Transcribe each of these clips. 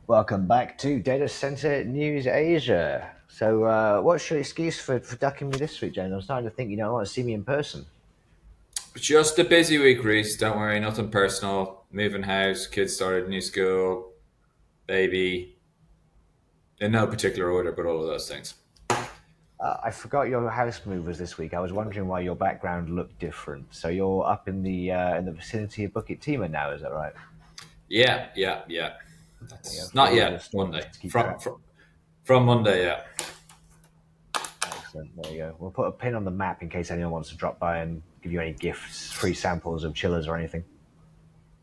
Welcome back to Data Center News Asia. So, what's your excuse for ducking me this week, James? I'm starting to think you don't want to see me in person. Just a busy week, Rhys. Don't worry, nothing personal. Moving house, kids started new school, baby, in no particular order, but all of those things. I forgot your house move was this week. I was wondering why your background looked different. So you're up in the vicinity of Bukit Timah now, is that right? Yeah. You know, That's for not all of your yet. stories Monday. to keep From track. from, from Monday, yeah. Excellent. There you go. We'll put a pin on the map in case anyone wants to drop by and give you any gifts, free samples of chillers or anything.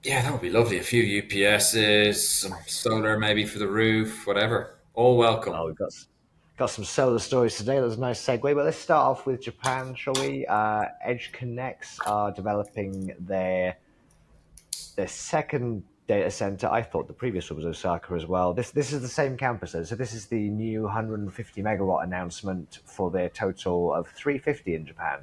Yeah, that would be lovely. A few UPSs, some solar maybe for the roof, whatever. All welcome. Well, we've got some solar stories today. That's a nice segue. But let's start off with Japan, shall we? EdgeConneX are developing their second data center. I thought the previous one was Osaka as well. This is the same campus though. So this is the new 150 megawatt announcement for their total of 350 in Japan.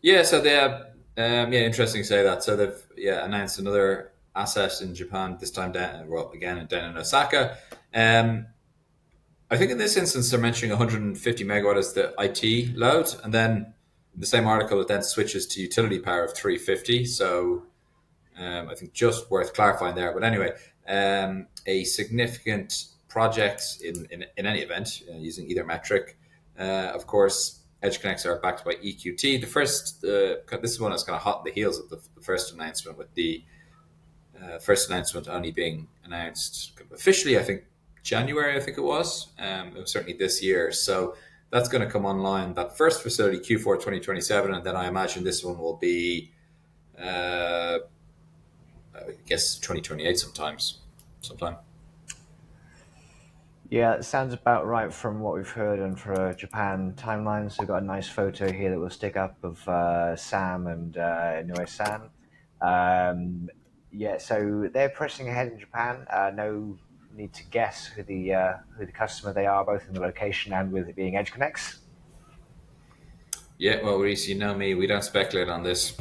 Yeah, so they have, interesting to say that. So they've announced another asset in Japan, this time down, well, again, down in Osaka. Um, I think in this instance they're mentioning 150 megawatt as the IT load, and then the same article it then switches to utility power of 350. So I think just worth clarifying there. But anyway, a significant project in any event using either metric. Of course, EdgeConneX are backed by EQT. This is one that's kind of hot in the heels of the first announcement, with the first announcement only being announced officially, I think January, I think it was certainly this year. So that's going to come online, that first facility, Q4 2027. And then I imagine this one will be, uh, I guess, 2028 sometime. Yeah, it sounds about right from what we've heard and for Japan timelines. So we've got a nice photo here that we'll stick up of Sam and Noe-san. Um, yeah, so they're pressing ahead in Japan. No need to guess who the customer they are, both in the location and with it being EdgeConneX. Yeah, well, Reese, you know me, we don't speculate on this.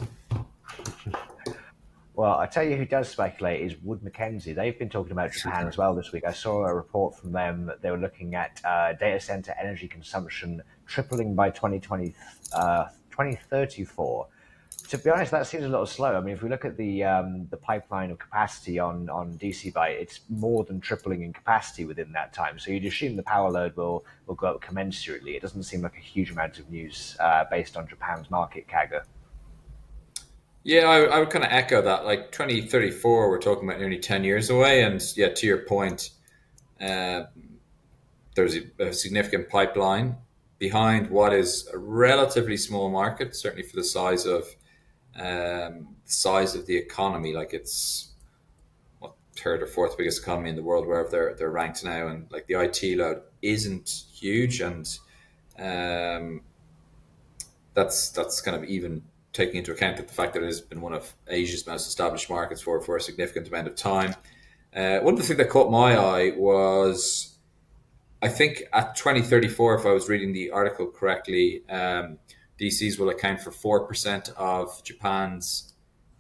Well, I tell you who does speculate is Wood Mackenzie. They've been talking about Japan as well this week. I saw a report from them that they were looking at data center energy consumption tripling by 2034. To be honest, that seems a little slow. I mean, if we look at the pipeline of capacity on DC Byte, it's more than tripling in capacity within that time. So you'd assume the power load will go up commensurately. It doesn't seem like a huge amount of news based on Japan's market CAGR. Yeah, I would kind of echo that. Like 2034, we're talking about nearly 10 years away. And yeah, to your point, uh, there's a significant pipeline behind what is a relatively small market, certainly for the size of the economy. Like it's what, third or fourth biggest economy in the world, wherever they're ranked now, and like the IT load isn't huge, and um, that's kind of even taking into account that the fact that it has been one of Asia's most established markets for a significant amount of time. One of the things that caught my eye was, I think at 2034, if I was reading the article correctly, DCs will account for 4% of Japan's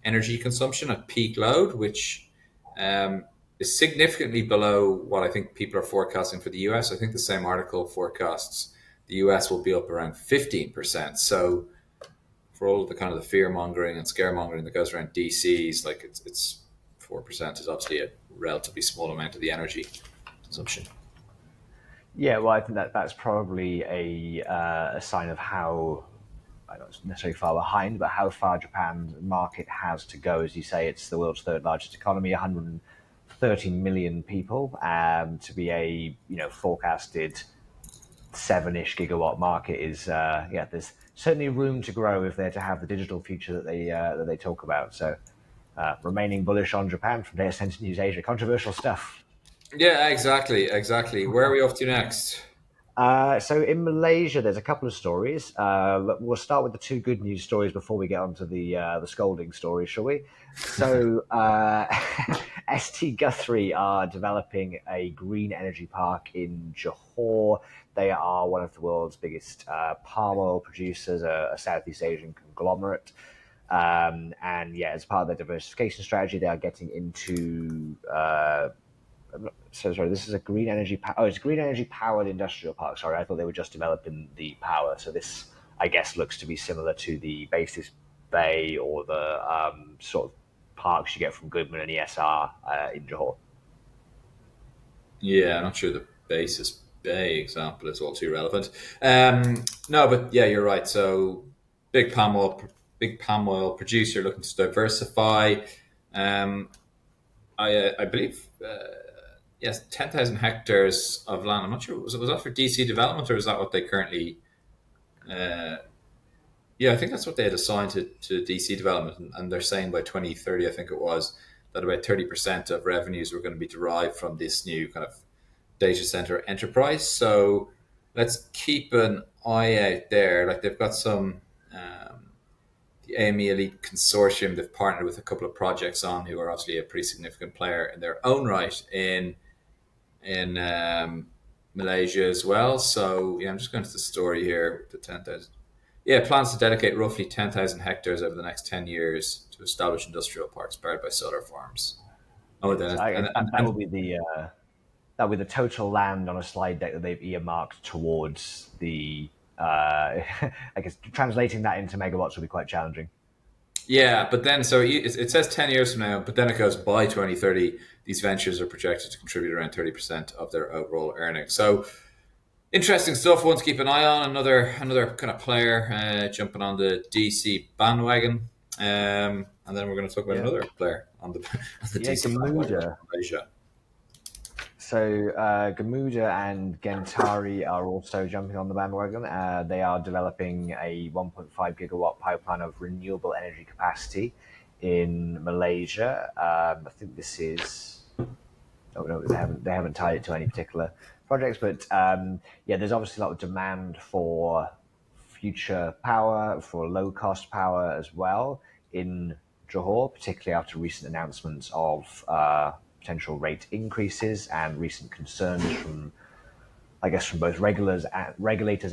energy consumption at peak load, which is significantly below what I think people are forecasting for the US. I think the same article forecasts the US will be up around 15%. So for all of the kind of the fear mongering and scaremongering that goes around DCs, like it's 4% is obviously a relatively small amount of the energy consumption. Yeah, well, I think that's probably a sign of how I don't necessarily far behind, but how far Japan's market has to go. As you say, it's the world's third largest economy, 130 million people, to be a forecasted seven-ish gigawatt market is yeah. There's certainly room to grow if they're to have the digital future that they talk about. So, remaining bullish on Japan from Data Center News Asia. Controversial stuff. Yeah, exactly. Where are we off to next? So in Malaysia, there's a couple of stories. We'll start with the two good news stories before we get onto the scolding story, shall we? So ST Guthrie are developing a green energy park in Johor. They are one of the world's biggest palm oil producers, a Southeast Asian conglomerate. And yeah, as part of their diversification strategy, they are getting into So sorry, this is a green energy. Oh, it's green energy powered industrial park. Sorry, I thought they were just developing the power. So this, I guess, looks to be similar to the Basis Bay or the sort of parks you get from Goodman and ESR in Johor. Yeah, I'm not sure the basis Bay example is all too relevant. No, but yeah, you're right. So big palm oil, big palm oil producer looking to diversify. Um, I believe yes, 10,000 hectares of land. I'm not sure was that for DC development or is that what they currently? Uh, yeah, I think that's what they had assigned to DC development, and they're saying by 2030, I think it was, that about 30% of revenues were going to be derived from this new kind of data center enterprise. So let's keep an eye out there. Like they've got some the AME Elite Consortium. They've partnered with a couple of projects on who are obviously a pretty significant player in their own right in Malaysia as well. So yeah, I'm just going to the story here. The 10,000. Yeah, plans to dedicate roughly 10,000 hectares over the next 10 years to establish industrial parks powered by solar farms. Oh, So then I guess that will and be the that will be the total land on a slide deck that they've earmarked towards the. I guess translating that into megawatts will be quite challenging. yeah, but then so it says 10 years from now, but then it goes by 2030. These ventures are projected to contribute around 30% of their overall earnings. So interesting stuff. One to keep an eye on. Another kind of player jumping on the DC bandwagon, and then we're going to talk about Yeah, another player on the on the yeah, DC bandwagon Gamuda. from Malaysia. So Gamuda and Gentari are also jumping on the bandwagon. They are developing a 1.5 gigawatt pipeline of renewable energy capacity in Malaysia. I think this is. Oh no, they haven't tied it to any particular projects, but yeah, there's obviously a lot of demand for future power, for low cost power as well in Johor, particularly after recent announcements of potential rate increases and recent concerns from, I guess, from both regulators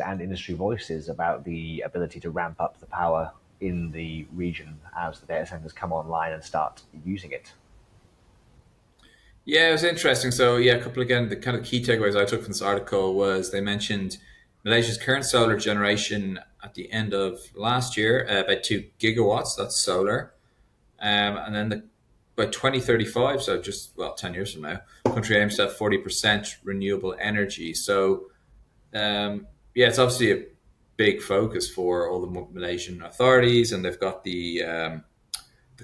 and industry voices about the ability to ramp up the power in the region as the data centers come online and start using it. Yeah, it was interesting. So yeah, a couple again. The kind of key takeaways I took from this article was they mentioned Malaysia's current solar generation at the end of last year about 2 gigawatts. That's solar. And then by 2035, so just, well, 10 years from now, the country aims to have 40% renewable energy. So, yeah, it's obviously a big focus for all the Malaysian authorities, and they've got the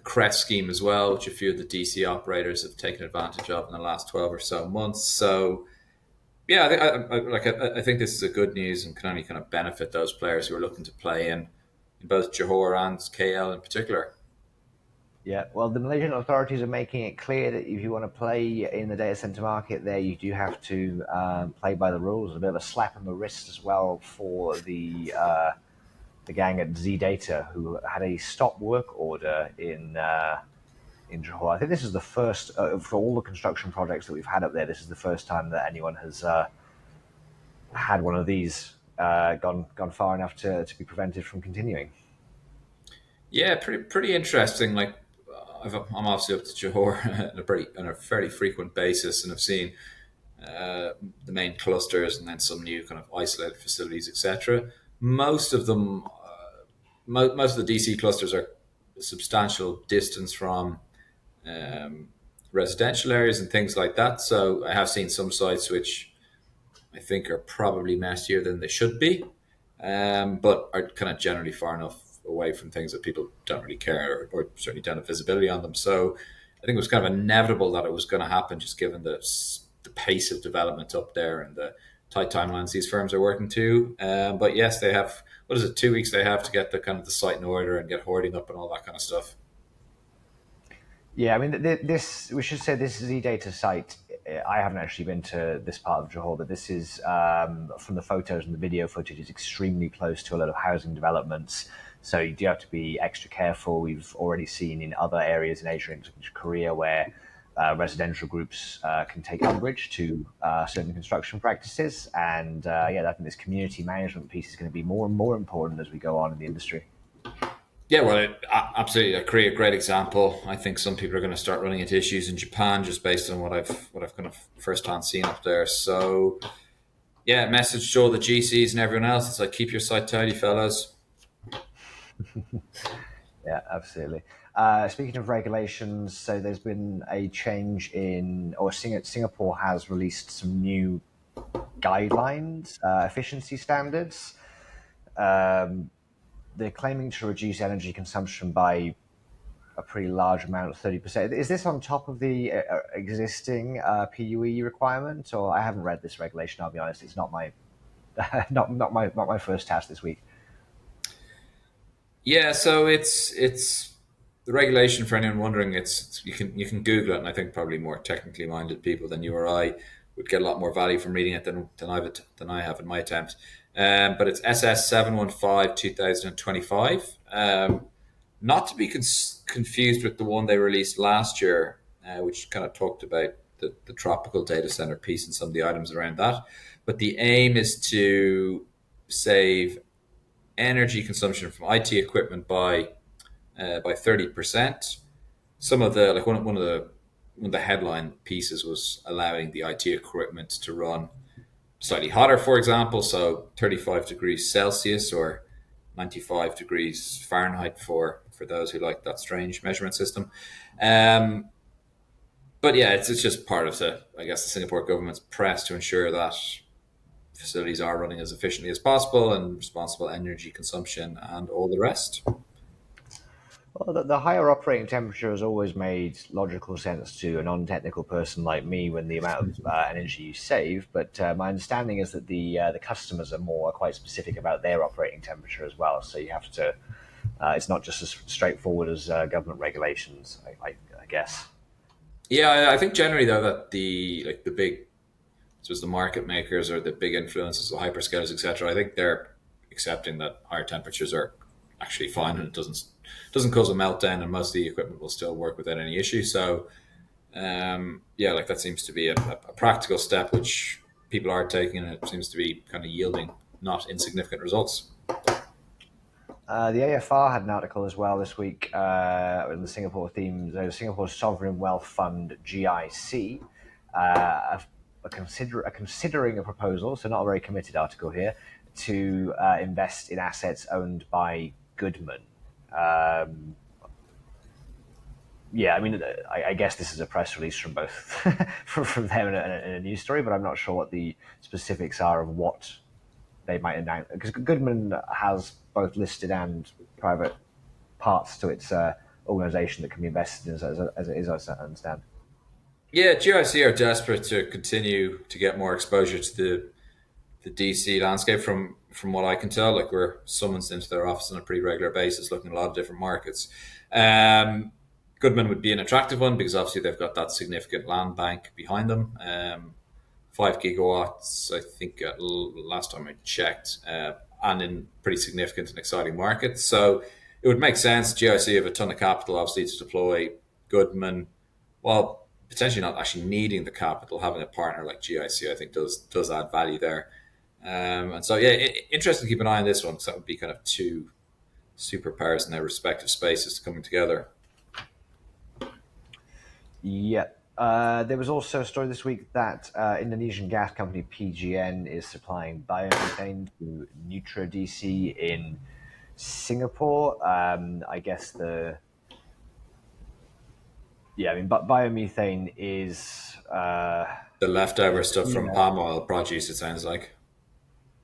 CREST scheme as well, which a few of the DC operators have taken advantage of in the last 12 or so months. So, yeah, I think this is a good news and can only kind of benefit those players who are looking to play in both Johor and KL in particular. Yeah, well, the Malaysian authorities are making it clear that if you want to play in the data center market there, you do have to play by the rules. A bit of a slap on the wrist as well for the gang at Z Data, who had a stop work order in Johor. I think this is the first for all the construction projects that we've had up there. This is the first time that anyone has had one of these gone far enough to be prevented from continuing. Yeah, pretty interesting. Like, I'm obviously up to Johor on a fairly frequent basis, and I've seen the main clusters and then some new kind of isolated facilities, etc. Most of them, most of the DC clusters are a substantial distance from um, residential areas and things like that. So I have seen some sites which I think are probably messier than they should be, but are kind of generally far enough away from things that people don't really care or certainly don't have visibility on them. So I think it was kind of inevitable that it was going to happen, just given the pace of development up there and the tight timelines these firms are working to. But yes, they have, what is it, 2 weeks they have to get the kind of the site in order and get hoarding up and all that kind of stuff. Yeah, I mean, this we should say this is data site. I haven't actually been to this part of Johor, but this is from the photos and the video footage is extremely close to a lot of housing developments. So you do have to be extra careful. We've already seen in other areas in Asia, including Korea, where residential groups can take umbrage to certain construction practices. And yeah, I think this community management piece is going to be more and more important as we go on in the industry. Yeah, well, absolutely, I create a great example. I think some people are going to start running into issues in Japan just based on what I've kind of first hand seen up there. So yeah, message to all the GCs and everyone else. It's like keep your site tidy, fellas. Yeah, absolutely. Speaking of regulations, so there's been a change or Singapore has released some new guidelines, efficiency standards. They're claiming to reduce energy consumption by a pretty large amount, 30%. Is this on top of the existing PUE requirement, or I haven't read this regulation? I'll be honest; it's not my not my first task this week. Yeah, so it's the regulation for anyone wondering. You can Google it, and I think probably more technically minded people than you or I would get a lot more value from reading it than I have in my attempt. But it's SS 715/2025. Not to be confused with the one they released last year, which kind of talked about the tropical data center piece and some of the items around that. But the aim is to save energy consumption from IT equipment by 30%. Some of the like one of the headline pieces was allowing the IT equipment to run slightly hotter, for example, so 35 degrees Celsius or 95 degrees Fahrenheit for those who like that strange measurement system. Um, but yeah, it's just part of the Singapore government's press to ensure that facilities are running as efficiently as possible and responsible energy consumption and all the rest. Well, the higher operating temperature has always made logical sense to a non-technical person like me when the amount of energy you save. But my understanding is that the customers are quite specific about their operating temperature as well. So you have to. It's not just as straightforward as government regulations, I guess. Yeah, I think generally though that the big, so it's the market makers or the big influencers, the hyperscalers, etc. I think they're accepting that higher temperatures are actually fine and it doesn't cause a meltdown, and most of the equipment will still work without any issue. So yeah, like that seems to be a practical step which people are taking, and it seems to be kind of yielding not insignificant results. The AFR had an article as well this week in the Singapore theme. The Singapore Sovereign Wealth Fund (GIC) are considering a proposal, so not a very committed article here, to invest in assets owned by Goodman. Yeah, I mean, I guess this is a press release from both from them and a news story, but I'm not sure what the specifics are of what they might announce, because Goodman has both listed and private parts to its organization that can be invested in as it is, as I understand. Yeah, GIC are desperate to continue to get more exposure to the DC landscape. From what I can tell, like we're summoned into their office on a pretty regular basis, looking at a lot of different markets. Um, Goodman would be an attractive one because obviously they've got that significant land bank behind them. 5 gigawatts, I think, last time I checked, and in pretty significant and exciting markets. So it would make sense. GIC have a ton of capital, obviously, to deploy. Goodman, while potentially not actually needing the capital, having a partner like GIC, I think does add value there. And so, yeah, interesting to keep an eye on this one because that would be kind of two superpowers in their respective spaces coming together. Yeah. There was also a story this week that Indonesian gas company PGN is supplying biomethane to NeutraDC in Singapore. I guess I mean, but biomethane is The leftover it's stuff from palm oil produce, it sounds like.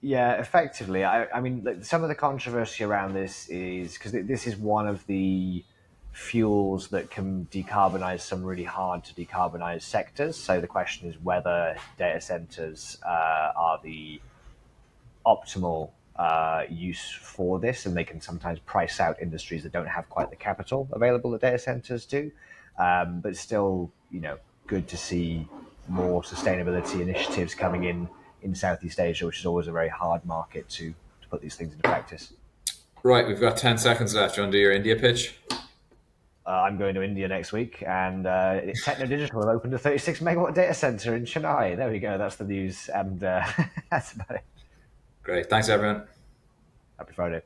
yeah, effectively. I mean, like, some of the controversy around this is because this is one of the fuels that can decarbonize some really hard to decarbonize sectors. So the question is whether data centers are the optimal use for this, and they can sometimes price out industries that don't have quite the capital available that data centers do. But still, good to see more sustainability initiatives coming in Southeast Asia, which is always a very hard market to put these things into practice. Right, we've got 10 seconds left. Do you want to do your India pitch? I'm going to India next week, and Techno Digital have opened a 36 megawatt data center in Chennai. There we go. That's the news, and that's about it. Great. Thanks, everyone. Happy Friday.